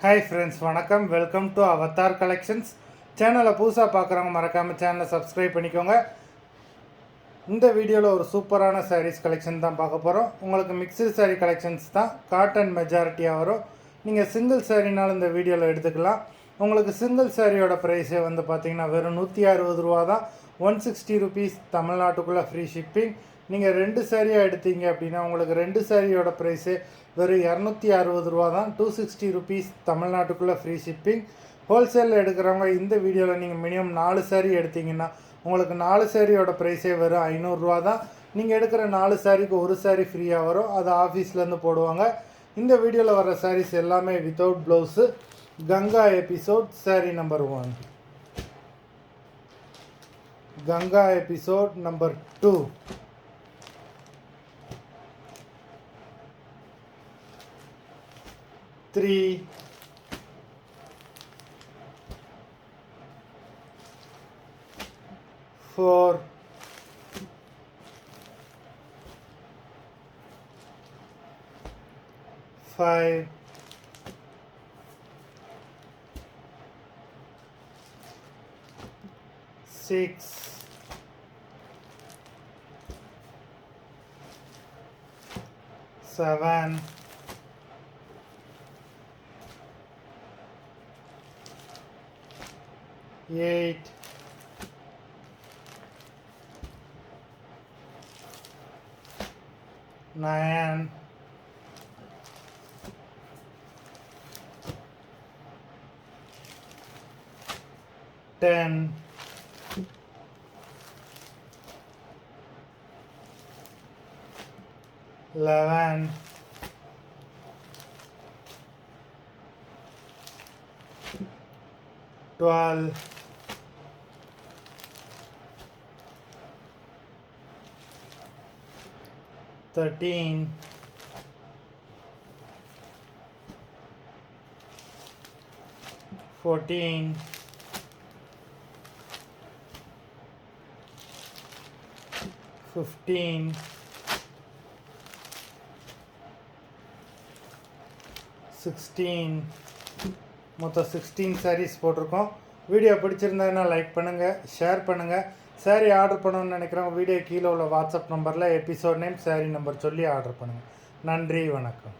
Hi friends, வணக்கம். Welcome to Avatar collections. சேனலை புதுசாக பார்க்குறவங்க மறக்காமல் சேனலை சப்ஸ்கிரைப் பண்ணிக்கோங்க. இந்த வீடியோவில் ஒரு சூப்பரான சாரீஸ் கலெக்ஷன் தான் பார்க்க போகிறோம். உங்களுக்கு மிக்சடு சாரீ கலெக்ஷன்ஸ் தான் காட்டன் மெஜாரிட்டியாக வரும். நீங்கள் சிங்கிள் சாரீனாலும் இந்த வீடியோவில் எடுத்துக்கலாம். உங்களுக்கு சிங்கிள் சாரியோட ப்ரைஸே வந்து பார்த்திங்கன்னா வெறும் 160 ரூபா தான். 160 ருபீஸ் தமிழ்நாட்டுக்குள்ளே ஃப்ரீ ஷிப்பிங். நீங்கள் 2 சாரியாக எடுத்தீங்க அப்படின்னா உங்களுக்கு 2 சாரியோட ப்ரைஸே வெறும் 260 ரூபா தான். 260 ருபீஸ் தமிழ்நாட்டுக்குள்ளே ஃப்ரீ ஷிப்பிங். ஹோல்சேலில் எடுக்கிறவங்க இந்த வீடியோவில் நீங்கள் மினிமம் 4 சாரீ எடுத்திங்கன்னா உங்களுக்கு 4 சாரியோட ப்ரைஸே வெறும் 500 ரூபா தான். நீங்கள் எடுக்கிற 4 சாரிக்கு ஒரு சாரீ ஃப்ரீயாக வரும். அது ஆஃபீஸ்லேருந்து போடுவாங்க. இந்த வீடியோவில் வர சாரீஸ் எல்லாமே without blouse. Ganga episode sari number 1, Ganga episode number 2, 3, 4, 5, 6, 7, 8, 9, 10, 11, 12, 13, 14, 15, 16. மொத்தம் 16 சாரீஸ் போட்டிருக்கோம். வீடியோ பிடிச்சிருந்ததுன்னா லைக் பண்ணுங்கள், ஷேர் பண்ணுங்கள். சாரீ ஆர்டர் பண்ணணும்னு நினைக்கிறவங்க வீடியோ கீழே உள்ள வாட்ஸ்அப் நம்பரில் எபிசோட் நேம், சாரீ நம்பர் சொல்லி ஆர்டர் பண்ணுங்கள். நன்றி, வணக்கம்.